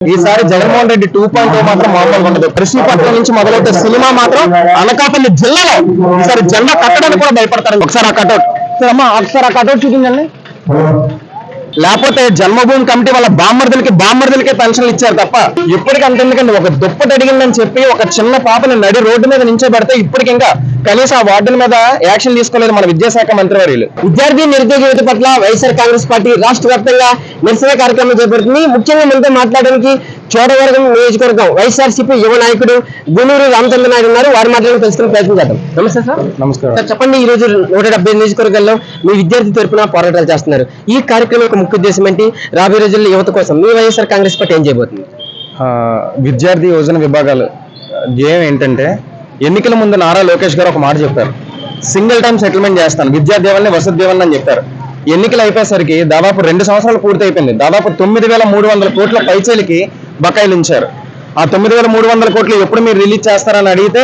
ఈసారి జగన్మోహన్ రెడ్డి 2.0 మాత్రం మామూలుగా ఉండదు. కృష్ణపట్నం నుంచి మొదలైతే సినిమా మాత్రం అనకాపల్లి జిల్లాలో ఈసారి జెండా కట్టడానికి కూడా భయపడతారు. ఒకసారి ఆ కటౌట్ ఒకసారి ఆ కటౌట్ చూపించండి. లేకపోతే జన్మభూమి కమిటీ వాళ్ళ బామ్మర్దులకే పెన్షన్లు ఇచ్చారు తప్ప ఇప్పటికి అంత ఎందుకండి. ఒక దుప్పటి అడిగిందని చెప్పి ఒక చిన్న పాపని నడి రోడ్డు మీద నించోబెడితే ఇప్పటికి ఇంకా కనీసం ఆ వార్డుల మీద యాక్షన్ తీసుకోలేదు మన విద్యాశాఖ మంత్రివర్యులు. విద్యార్థి నిరుద్యోగ యువత పట్ల వైఎస్ఆర్ కాంగ్రెస్ పార్టీ రాష్ట్ర వ్యాప్తంగా నిరసన కార్యక్రమం చేపడుతుంది. ముఖ్యంగా మనతో మాట్లాడడానికి చోడవరం నియోజకవర్గం వైఎస్ఆర్సీపీ యువ నాయకుడు గునూరు రామచంద్ర నాయుడు ఉన్నారు. వారి మాటలను తెలుసుకునే ప్రయత్నం చేద్దాం. నమస్తే సార్. నమస్కారం సార్, చెప్పండి. ఈ రోజు 170 నియోజకవర్గాల్లో మీ విద్యార్థి తరపున పోరాటాలు చేస్తున్నారు. ఈ కార్యక్రమం యొక్క ముఖ్య ఉద్దేశం ఏంటి? రాబోయే రోజుల్లో యువత కోసం మీ వైఎస్ఆర్ కాంగ్రెస్ పార్టీ ఏం చేయబోతుంది? విద్యార్థి యోజన విభాగాలు ధ్యేయం ఏంటంటే, ఎన్నికల ముందు నారా లోకేష్ గారు ఒక మాట చెప్పారు, సింగిల్ టైం సెటిల్మెంట్ చేస్తాను, విద్యాదేవల్ని వసతి దేవల్ని అని చెప్పారు. ఎన్నికలు అయిపోయేసరికి దాదాపు 2 సంవత్సరాలు పూర్తి అయిపోయింది. దాదాపు 9,300 కోట్ల పైచీలకి బకాయిలు ఉంచారు. ఆ 9,300 కోట్లు ఎప్పుడు మీరు రిలీజ్ చేస్తారని అడిగితే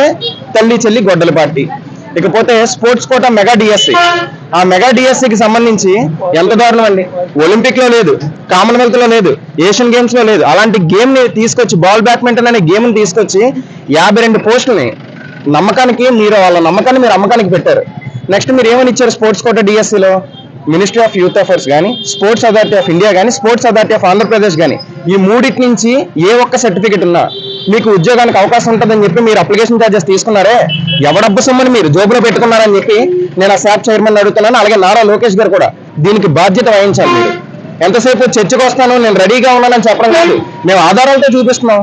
తల్లి చెల్లి గొడ్డల పార్టీ. ఇకపోతే స్పోర్ట్స్ కోటా మెగా డిఎస్సి, ఆ మెగా డిఎస్సికి సంబంధించి ఎంత దారుణం అండి. ఒలింపిక్ లో లేదు, కామన్వెల్త్ లో లేదు, ఏషియన్ గేమ్స్ లో లేదు. అలాంటి గేమ్ ని తీసుకొచ్చి, బాల్ బ్యాడ్మింటన్ అనే గేమ్ ని తీసుకొచ్చి 52 పోస్టులని నమ్మకానికి మీరు అమ్మకానికి పెట్టారు. నెక్స్ట్ మీరు ఏమని ఇచ్చారు? స్పోర్ట్స్ కోటా డిఎస్సిలో మినిస్ట్రీ ఆఫ్ యూత్ అఫైర్స్ కానీ, స్పోర్ట్స్ అథారిటీ ఆఫ్ ఇండియా కానీ, స్పోర్ట్స్ అథారిటీ ఆఫ్ ఆంధ్రప్రదేశ్ కానీ, ఈ మూడింటి నుంచి ఏ ఒక్క సర్టిఫికెట్ ఉన్నా మీకు ఉద్యోగానికి అవకాశం ఉంటుందని చెప్పి మీరు అప్లికేషన్ ఛార్జెస్ తీసుకున్నారే, ఎవడబ్బు సొమ్మని మీరు జోబులో పెట్టుకున్నారని చెప్పి నేను ఆ శాప్ చైర్మన్ అడుగుతున్నాను. అలాగే నారా లోకేష్ గారు కూడా దీనికి బాధ్యత వహించాలి. మీరు ఎంతసేపు చర్చకు వస్తాను, నేను రెడీగా ఉన్నానని చెప్పడం కాదు, మేము ఆధారాలతో చూపిస్తున్నాం.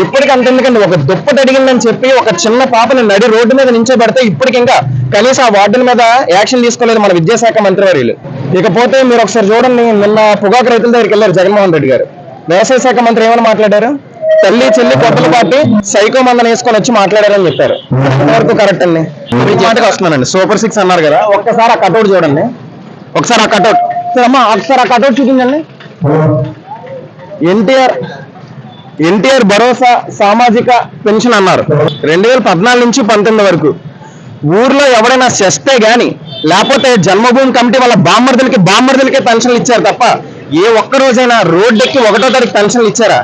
ఇప్పటికి అంత ఎందుకండి. ఒక దుప్పటి అడిగిందని చెప్పి ఒక చిన్న పాపని నడి రోడ్డు మీద నించోబెడితే ఇప్పటికి ఇంకా కనీసం ఆ వార్డుల మీద యాక్షన్ తీసుకోలేదు మన విద్యాశాఖ మంత్రివర్యులు. ఇకపోతే మీరు ఒకసారి చూడండి, నిన్న పొగాకు రైతుల దగ్గరికి వెళ్ళారు జగన్మోహన్ రెడ్డి గారు. వ్యవసాయ శాఖ మంత్రి ఏమని మాట్లాడారు? తల్లి చెల్లి కొత్తలు పార్టీ సైకో మందని వేసుకొని వచ్చి మాట్లాడారని చెప్పారు. ఎంతవరకు కరెక్ట్ అండి? మీ మాటకి వస్తున్నానండి. సూపర్ 6 అన్నారు కదా, ఒక్కసారి ఆ కటౌట్ చూడండి. ఒకసారి ఆ కటౌట్ చూపించండి. ఎన్టీఆర్ భరోసా సామాజిక పెన్షన్ అన్నారు. 2014 నుంచి 19 వరకు ఊర్లో ఎవరైనా చేస్తే గాని, లేకపోతే జన్మభూమి కమిటీ వాళ్ళ బామ్మర్దులకే పెన్షన్లు ఇచ్చారు తప్ప ఏ ఒక్క రోజైనా రోడ్డెక్కి 1వ తారీఖు పెన్షన్లు ఇచ్చారా?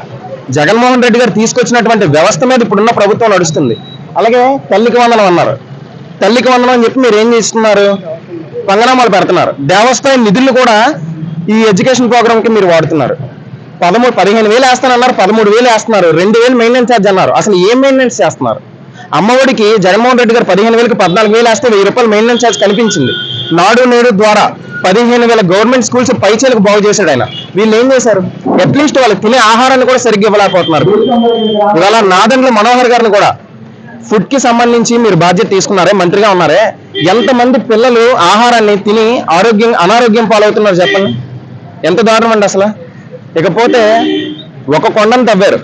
జగన్మోహన్ రెడ్డి గారు తీసుకొచ్చినటువంటి వ్యవస్థ మీద ఇప్పుడున్న ప్రభుత్వం నడుస్తుంది. అలాగే తల్లికి వందనం అన్నారు. తల్లికి వందనం అని చెప్పి మీరు ఏం చేస్తున్నారు? పంగనామాలు పెడుతున్నారు. దేవస్థానం నిధులు కూడా ఈ ఎడ్యుకేషన్ ప్రోగ్రామ్ కి మీరు వాడుతున్నారు. 15,000 వేస్తానన్నారు, 13,000 వేస్తున్నారు, 2,000 మెయింటెనెన్స్ ఛార్జ్ అన్నారు. అసలు ఏం మెయింటెనెన్స్ చేస్తున్నారు? అమ్మఒడికి జగన్మోహన్ రెడ్డి గారు 15,000కి 14,000 వేస్తే 1,000 రూపాయలు మెయింటెనెన్స్ ఛార్జ్ కనిపించింది. నాడు నేడు ద్వారా 15,000 గవర్నమెంట్ స్కూల్స్ పైచీలకు బాగు చేశాడు ఆయన. వీళ్ళు ఏం చేశారు? అట్లీస్ట్ వాళ్ళు తినే ఆహారాన్ని కూడా సరిగ్గా ఇవ్వలేకపోతున్నారు. ఇవాళ నాదెండ్ల మనోహర్ గారిని కూడా ఫుడ్ కి సంబంధించి మీరు బాధ్యత తీసుకున్నారే, మంత్రిగా ఉన్నారే, ఎంతమంది పిల్లలు ఆహారాన్ని తిని అనారోగ్యం పాలవుతున్నారు చెప్పండి. ఎంత దారుణం అండి అసలు. ఇకపోతే ఒక కొండను తవ్వారు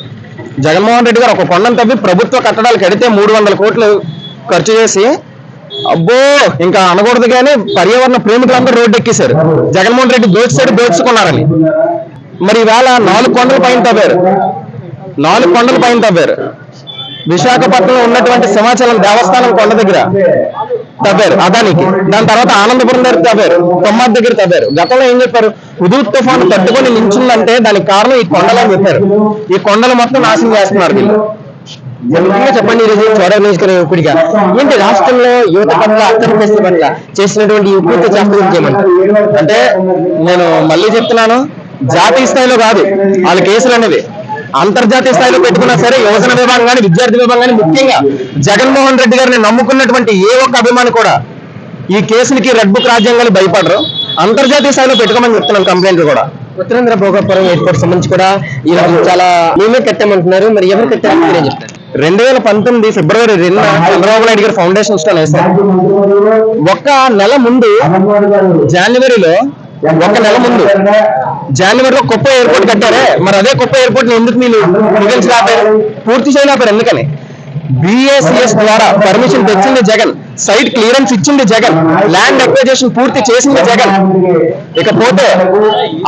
జగన్మోహన్ రెడ్డి గారు. ఒక కొండను తవ్వి ప్రభుత్వ కట్టడాలు కడితే 300 కోట్లు ఖర్చు చేసి, అబ్బో ఇంకా అనకూడదు కానీ పర్యావరణ ప్రేమికులందరూ రోడ్డు ఎక్కేశారు. జగన్మోహన్ రెడ్డి దోచుకున్నారని. మరి ఇవాళ 4 కొండల పైన తవ్వారు. విశాఖపట్నంలో ఉన్నటువంటి సింహాచలం దేవస్థానం కొండ దగ్గర తవ్వారు అదానికి. దాని తర్వాత ఆనందపురం దగ్గర తవ్వారు, తొమ్మాది దగ్గర తవ్వారు. గతంలో ఏం చెప్పారు? హుదూద్ తుఫాను తట్టుకొని నించుందంటే దానికి కారణం ఈ కొండలని చెప్పారు. ఈ కొండలు మొత్తం నాశనం చేస్తున్నారు వీళ్ళు. చెప్పండి, ఈరోజు చోడవనిగా ఏంటి రాష్ట్రంలో యువత పట్ల, అత్యంత పట్ల చేసినటువంటి పూర్తి చేపలు చేయమంటారు? అంటే నేను మళ్ళీ చెప్తున్నాను, జాతీయ స్థాయిలో కాదు వాళ్ళ కేసులు అనేవి, అంతర్జాతీయ స్థాయిలో పెట్టుకున్నా సరే యువజన విభాగం కానీ, విద్యార్థి విభాగం కానీ, ముఖ్యంగా జగన్మోహన్ రెడ్డి గారిని నమ్ముకున్నటువంటి ఏ ఒక్క అభిమాని కూడా ఈ కేసులకి రెడ్ బుక్ రాజ్యాంగాలు భయపడరు. అంతర్జాతీయ స్థాయిలో పెట్టుకోమని చెప్తున్నాను కంప్లైంట్లు కూడా. ఉత్తరేంద్ర భోగాపురం ఎయిర్పోర్ట్ సంబంధించి కూడా ఈరోజు చాలా మేమే కట్టామంటున్నారు. మరి ఎవరు కట్టారని మీరేం చెప్తారు? 2019 ఫిబ్రవరి 2న చంద్రబాబు నాయుడు గారు ఫౌండేషన్ స్టోన్ వేశారు. ఒక నెల ముందు జనవరిలో కుప్ప ఎయిర్పోర్ట్ కట్టారే, మరి అదే కుప్ప ఎయిర్పోర్ట్ ని ఎందుకు మీరు పూర్తి చేయలేపారు? ఎందుకని? BACS ద్వారా పర్మిషన్ తెచ్చింది జగన్, సైట్ క్లియరెన్స్ ఇచ్చింది జగన్, ల్యాండ్ అక్విజిషన్ పూర్తి చేసింది జగన్, ఇకపోతే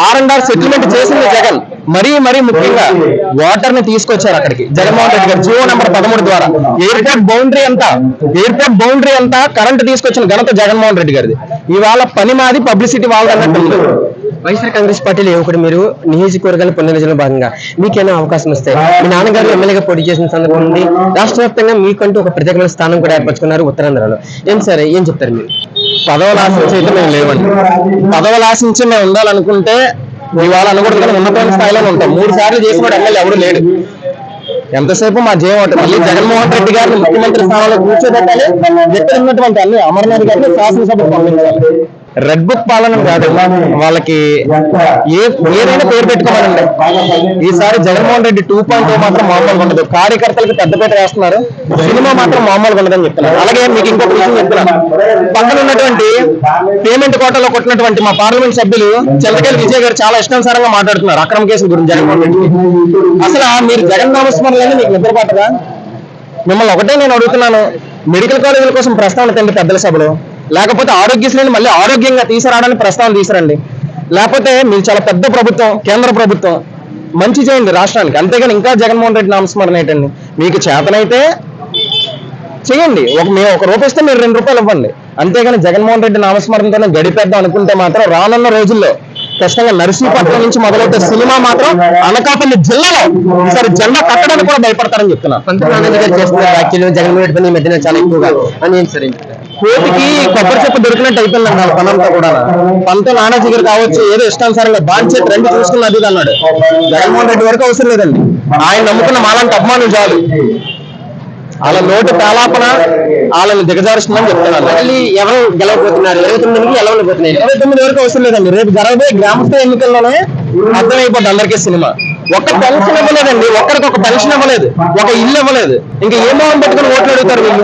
R&R సెటిల్మెంట్ చేసింది జగన్. మరీ ముఖ్యంగా వాటర్ ని తీసుకొచ్చారు అక్కడికి జగన్మోహన్ రెడ్డి గారు జియో నెంబర్ 13 ద్వారా. ఎయిర్పోర్ట్ బౌండరీ అంతా కరెంట్ తీసుకొచ్చిన ఘనత జగన్మోహన్ రెడ్డి గారిది. ఇవాళ పని మాది, పబ్లిసిటీ వాళ్ళది అన్నట్టు ఉంది. వైఎస్ఆర్ కాంగ్రెస్ పార్టీలో యువకుడు మీరు నియోజకవర్గాల పునర్విజనలో భాగంగా మీకేమైనా అవకాశం వస్తే మీ నాన్నగారు ఎమ్మెల్యేగా పోటీ చేసిన సందర్భం నుండి రాష్ట్ర వ్యాప్తంగా మీకంటూ ఒక ప్రత్యేకమైన స్థానం కూడా ఏర్పరచుకున్నారు ఉత్తరాంధ్రలో. ఏం సార్ ఏం చెప్తారు మీరు? పదవులు ఆశించి అయితే మేము లేవండి. పదవులు ఆశించి మేము ఉండాలనుకుంటే ఇవాళ అనకూడదు కానీ ఉన్నతమైన స్థాయిలోనే ఉంటాం. 3 సార్లు చేసినప్పుడు ఎమ్మెల్యే ఎవరు లేడు. ఎంతసేపు మా జయం ఉంటుంది. మళ్ళీ జగన్మోహన్ రెడ్డి గారిని ముఖ్యమంత్రి స్థానంలో కూర్చోబెట్టాలి. ఎక్కడ ఉన్నటువంటి అన్ని అమర్నాథ్ గారిని శాసనసభకు పంపించాలి. రెడ్ బుక్ పాలన కాదు, వాళ్ళకి ఏదైనా పేరు పెట్టుకోవాలండి. ఈసారి జగన్మోహన్ రెడ్డి 2.0 మాత్రం మామూలుగా ఉండదు. కార్యకర్తలకు పెద్దపేట వేస్తున్నారు, సినిమా మాత్రం మామూలుగా ఉండదని చెప్తున్నారు. అలాగే మీకు ఇంకొక విషయం చెప్తున్నాను. పక్కన ఉన్నటువంటి పేమెంట్ కోటాలో కొట్టినటువంటి మా పార్లమెంట్ సభ్యులు చంద్రకేళి విజయ్ గారు చాలా ఇష్టానుసారంగా మాట్లాడుతున్నారు అక్రమ కేసుల గురించి జగన్మోహన్ రెడ్డికి. అసలు మీరు జగన్ నామస్మరణలని మీకు నిద్ర పట్టదా? మిమ్మల్ని ఒకటే నేను అడుగుతున్నాను, మెడికల్ కాలేజీల కోసం ప్రస్తావన తండ్రి పెద్దల సభలో, లేకపోతే ఆరోగ్యశ్రీని మళ్ళీ ఆరోగ్యంగా తీసుకురావడానికి ప్రస్తావన తీసుకురండి. లేకపోతే మీరు చాలా పెద్ద ప్రభుత్వం, కేంద్ర ప్రభుత్వం, మంచి చేయండి రాష్ట్రానికి. అంతేగాని ఇంకా జగన్మోహన్ రెడ్డి నామస్మరణ ఏంటండి? మీకు చేతనైతే చేయండి. మేము 1 రూపాయి ఇస్తే మీరు 2 రూపాయలు ఇవ్వండి. అంతేగాని జగన్మోహన్ రెడ్డి నామస్మరణతోనే గడిపేద్దాం అనుకుంటే మాత్రం రానున్న రోజుల్లో ఖచ్చితంగా నర్సీపట్నం నుంచి మొదలవుతే సినిమా మాత్రం అనకాపల్లి జిల్లాలో ఈసారి జెండా కట్టడానికి కూడా భయపడతారని చెప్తున్నా. చేస్తున్న వ్యాఖ్యలు జగన్మోహన్ రెడ్డి పైన ఈ మధ్యన చాలా ఎక్కువగా అని ఏం సార్? కోటికి కొబ్బరి చెప్పు దొరికినట్టు అయిపోయిందండి వాళ్ళ పనంతా కూడా. పంత నానాజీ గారు కావచ్చు, ఏదో ఇష్టానుసారంగా బాంచెట్ 2 చూసుకున్న అది అన్నాడు. జగన్మోహన్ రెడ్డి వరకు అవసరం లేదండి. ఆయన నమ్ముకున్న మాలాంటి అభిమానులు చాలు. వాళ్ళ నోటి తాలాపన వాళ్ళని దిగజారుస్తుందని చెప్తున్నాను. మళ్ళీ ఎవరు గెలవబోతున్నారు? 29కి గెలవబోతున్నాయి. 29 వరకు అవసరం లేదండి. రేపు జరగబోయే గ్రామస్థాయి ఎన్నికల్లోనే అర్థమైపోద్ది అందరికీ సినిమా. ఒక్క పెన్షన్ ఇవ్వలేదండి, ఒక్కరికి ఒక పెన్షన్ ఇవ్వలేదు, ఒక ఇల్లు ఇవ్వలేదు. ఇంకా ఏమో పెట్టుకుని ఓట్లు అడుగుతారు వీళ్ళు.